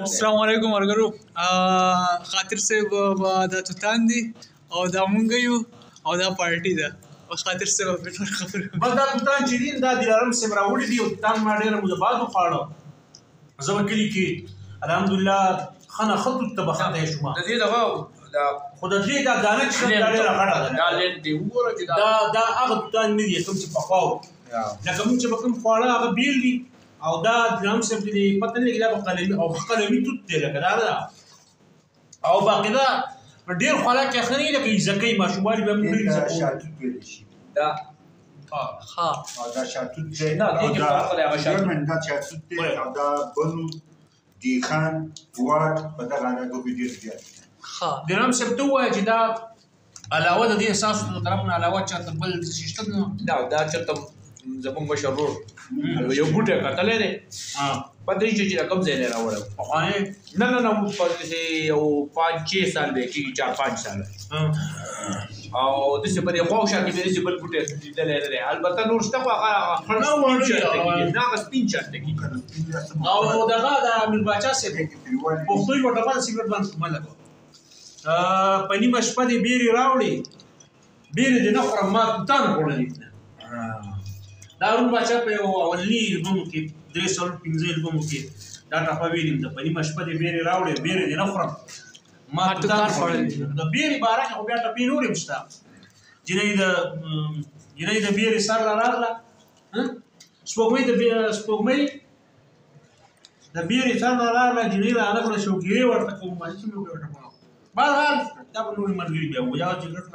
السلام علیکم ورګرو خاطر صاحب دا توتان دي او دا مونږ یو او دا پارټي ده او خاطر صاحب په ټول خبره بس دا توتان چې دي دا دلارم صاحب راوړي دي او توتان ما ډېره موده بعد وخوړه زه به کلي کې الحمدلله ښه نه ښه توت ته به خطی شوم د دې دغه خو د دې دا دانه چې کوم دا ډېره غټه ده دا لینډ دی وګوره چې دا هغه توتان نه دي کوم چې پخوا وو لکه موږ چې به کوم خواړه هغه بیل دي او دا دلارم صاحب چې دی پته نه لګي دا به قلمي او قلمي توت دی لکه دا ده او باقي دا ډېر خوراک یې ښه نه وي لکه ایزکۍ ماشومان به هم ډېر شاتوت ویلی شي دا ها او دا شاتوت دی نه دې کې فرق دی هغه شاتوت دا شاتوت دی او دا بنو دیخان واټ په دغه علاقو کې ډېر زیات دي ها دلارم صاحب ته ووایه چې دا علاوه د دې اساسو د طرف نه علاوه چاته بل څه شته نه دا چېرته زموږ مشر ورور یو بوټی کتلی دی پته نشته چې دا کوم ځای نه راوړی پخوانی نه موږ په یو 5-6 سال دی کېږي 4-5 ساله او داسې په دې خوا شا کې مې داسې بل بوټی لیدلی نه دی البته نور شته خو هغه سپین چاته کېږي او دغه د امیر باچا صاحب پښتو یوه ډبه د سګرټ باندې ما لګوه په نیمه شپه دې بیرې راوړې بیرې دې نه خورم ما توتان خوړلي دا امیر باچا په یو اولني البوم کې 3-5 البومو کې دا ټپه ویلې ده په نیمه شپه دې بیرې راوړې بیرې دې نه خورم ما توتان خوړلي د بیرې باره کې خو بیا ټپې نورې هم شته جنۍ د بیرې سر له راغله سپوږمۍ د بیرې سر له راغله جنۍ رانغله شوګیرې ورته کوم باندې چې مې ورته بهرحال دا به نورې ملګري بیا وو یا چې ګټ